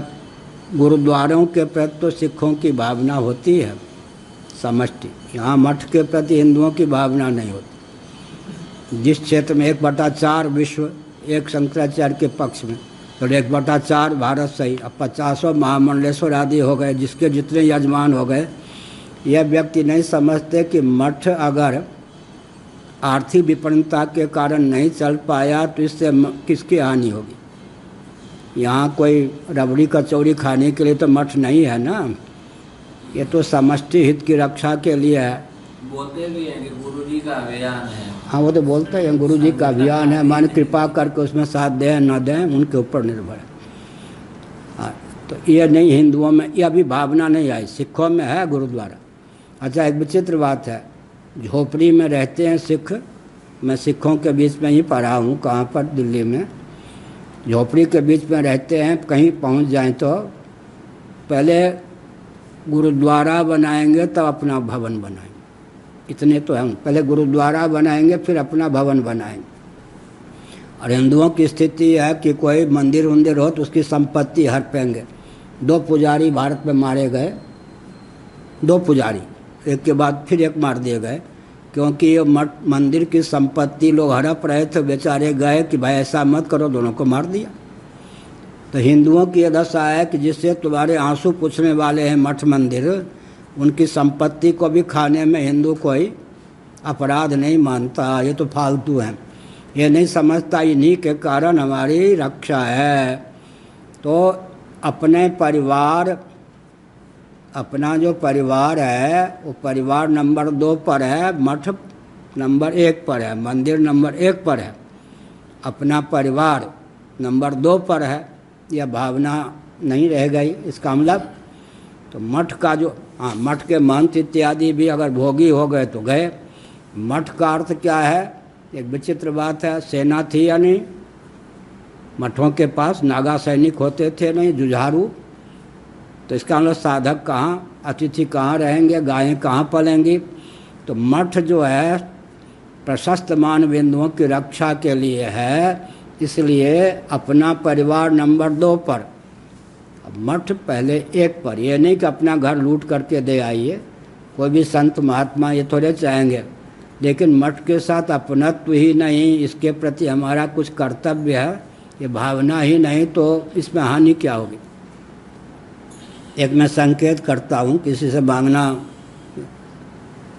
गुरुद्वारों के प्रति तो सिखों की भावना होती है समष्टि, यहाँ मठ के प्रति हिंदुओं की भावना नहीं होती। जिस क्षेत्र में 1/4 विश्व एक शंकराचार्य के पक्ष में, तो 1/4 भारत सही, अब 50 महामंडलेश्वर आदि हो गए, जिसके जितने यजमान हो गए। यह व्यक्ति नहीं समझते कि मठ अगर आर्थिक विपन्नता के कारण नहीं चल पाया तो इससे किसकी हानि होगी। यहाँ कोई रबड़ी कचौड़ी खाने के लिए तो मठ नहीं है ना, ये तो समष्टि हित की रक्षा के लिए है। बोलते भी हैं कि गुरु जी का अभियान है। हाँ, वो तो बोलते हैं गुरु जी का अभियान है, मान कृपा करके उसमें साथ दें न दें उनके ऊपर निर्भर है। हाँ, तो ये नहीं, हिंदुओं में यह अभी भावना नहीं आई, सिखों में है गुरुद्वारा। अच्छा, एक विचित्र बात है, झोपड़ी में रहते हैं सिख। मैं सिखों के बीच में ही पढ़ा हूँ, कहाँ पर, दिल्ली में। झोपड़ी के बीच में रहते हैं, कहीं पहुँच जाएं तो पहले गुरुद्वारा बनाएंगे तब अपना भवन बनाएंगे, इतने तो हैं। पहले गुरुद्वारा बनाएंगे फिर अपना भवन बनाएंगे। और हिंदुओं की स्थिति है कि कोई मंदिर वंदिर हो तो उसकी संपत्ति हड़पेंगे। 2 पुजारी भारत में मारे गए, 2 पुजारी, एक के बाद फिर एक मार दिए गए, क्योंकि ये मंदिर की संपत्ति लोग हड़प रहे थे। बेचारे गए कि भाई ऐसा मत करो, दोनों को मार दिया। तो हिंदुओं की यह दशा है कि जिससे तुम्हारे आंसू पूछने वाले हैं मठ मंदिर, उनकी संपत्ति को भी खाने में हिंदू कोई अपराध नहीं मानता। ये तो फालतू हैं, ये नहीं समझता इन्हीं के कारण हमारी रक्षा है। तो अपने परिवार, अपना जो परिवार है वो परिवार नंबर 2 पर है, मठ नंबर 1 पर है, मंदिर नंबर 1 पर है, अपना परिवार नंबर 2 पर है। यह भावना नहीं रह गई। इसका मतलब तो मठ का जो, हाँ, मठ के मंत्र इत्यादि भी अगर भोगी हो गए तो गए। मठ का अर्थ क्या है? एक विचित्र बात है। सेना थी या नहीं? मठों के पास नागा सैनिक होते थे नहीं, जुझारू। तो इसका मतलब साधक कहाँ, अतिथि कहाँ रहेंगे, गायें कहाँ पलेंगी। तो मठ जो है प्रशस्त मान बिंदुओं की रक्षा के लिए है, इसलिए अपना परिवार नंबर 2 पर, अब मठ पहले 1 पर। ये नहीं कि अपना घर लूट करके दे आइए, कोई भी संत महात्मा ये थोड़े चाहेंगे, लेकिन मठ के साथ अपनत्व ही नहीं, इसके प्रति हमारा कुछ कर्तव्य है, ये भावना ही नहीं, तो इसमें हानि क्या होगी। एक मैं संकेत करता हूँ, किसी से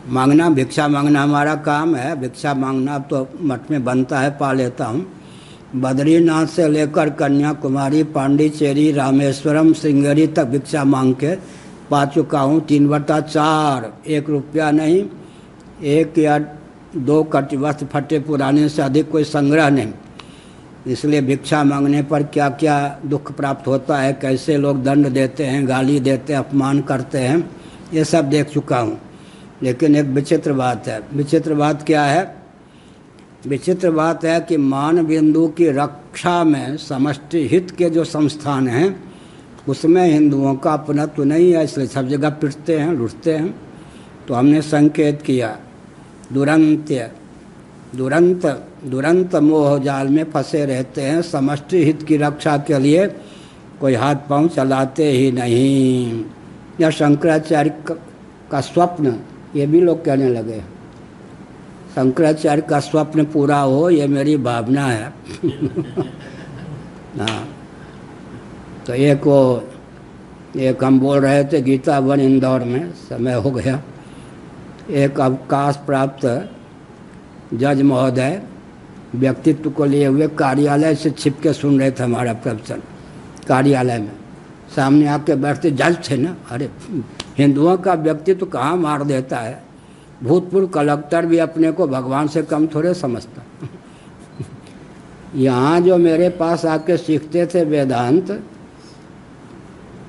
मांगना भिक्षा मांगना हमारा काम है, भिक्षा मांगना तो मठ में बनता है, पा लेता हूँ। बद्रीनाथ से लेकर कन्याकुमारी, पांडिचेरी, रामेश्वरम, श्रृंगेरी तक भिक्षा मांग के पा चुका हूँ 3/4, 1 रुपया नहीं, 1 या 2 कट वस्त्र फटे पुराने से अधिक कोई संग्रह नहीं। इसलिए भिक्षा मांगने पर क्या क्या दुख प्राप्त होता है, कैसे लोग दंड देते हैं, गाली देते हैं, अपमान करते हैं, ये सब देख चुका हूँ। लेकिन एक विचित्र बात है। विचित्र बात क्या है? विचित्र बात है कि मान बिंदु की रक्षा में समष्टि हित के जो संस्थान हैं उसमें हिंदुओं का अपनत्व नहीं है, इसलिए सब जगह पिटते हैं, लुटते हैं। तो हमने संकेत किया, दुरंत मोह जाल में फंसे रहते हैं, समष्टि हित की रक्षा के लिए कोई हाथ पांव चलाते ही नहीं। यह शंकराचार्य का स्वप्न, ये भी लोग कहने लगे, शंकराचार्य का स्वप्न पूरा हो, ये मेरी भावना है। हाँ, तो एक हम बोल रहे थे गीता वन इंदौर में, समय हो गया, एक अवकाश प्राप्त जज महोदय व्यक्तित्व को लिए हुए कार्यालय से छिप के सुन रहे थे हमारा प्रवचन। कार्यालय में सामने आके बैठते, जज थे ना, अरे हिंदुओं का व्यक्तित्व कहाँ मार देता है। भूतपूर्व कलेक्टर भी अपने को भगवान से कम थोड़े समझता। यहाँ जो मेरे पास आके सीखते थे वेदांत,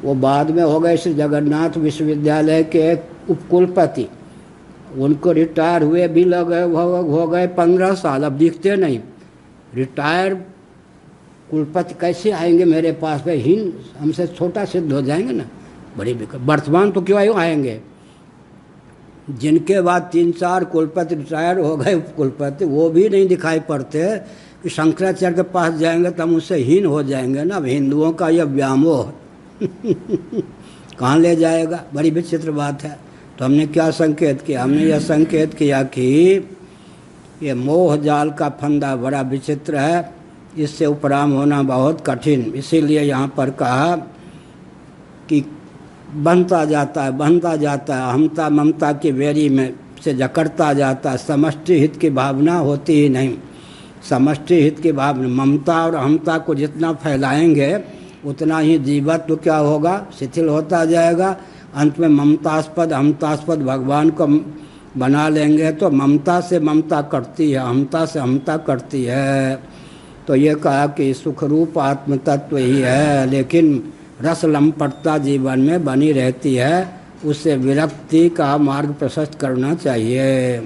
वो बाद में हो गए श्री जगन्नाथ विश्वविद्यालय के एक उपकुलपति, उनको रिटायर हुए भी हो गए 15 साल, अब दिखते नहीं। रिटायर कुलपति कैसे आएंगे मेरे पास में, हीन हमसे छोटा सिद्ध हो जाएंगे ना, बड़ी दिक्कत। वर्तमान तो क्यों आएंगे, जिनके बाद 3-4 कुलपति रिटायर हो गए उपकुलपति, वो भी नहीं दिखाई पड़ते कि शंकराचार्य के पास जाएंगे तो हम उससे हीन हो जाएंगे ना। हिंदुओं का यह व्यामोह कहाँ ले जाएगा, बड़ी विचित्र बात है। तो हमने क्या संकेत किया? हमने यह संकेत किया कि ये मोह जाल का फंदा बड़ा विचित्र है, इससे उपराम होना बहुत कठिन। इसीलिए यहाँ पर कहा कि बनता जाता है, हमता ममता की बेड़ी में से जकड़ता जाता है, समष्टि हित की भावना होती ही नहीं। समष्टि हित की भावना, ममता और हमता को जितना फैलाएंगे उतना ही जीवत्व क्या होगा, शिथिल होता जाएगा। अंत में ममतास्पद हमतास्पद भगवान को बना लेंगे तो ममता से ममता कटती है, हमता से हमता कटती है। तो ये कहा कि सुखरूप आत्म तत्व ही है, लेकिन रस लंपटता जीवन में बनी रहती है, उससे विरक्ति का मार्ग प्रशस्त करना चाहिए।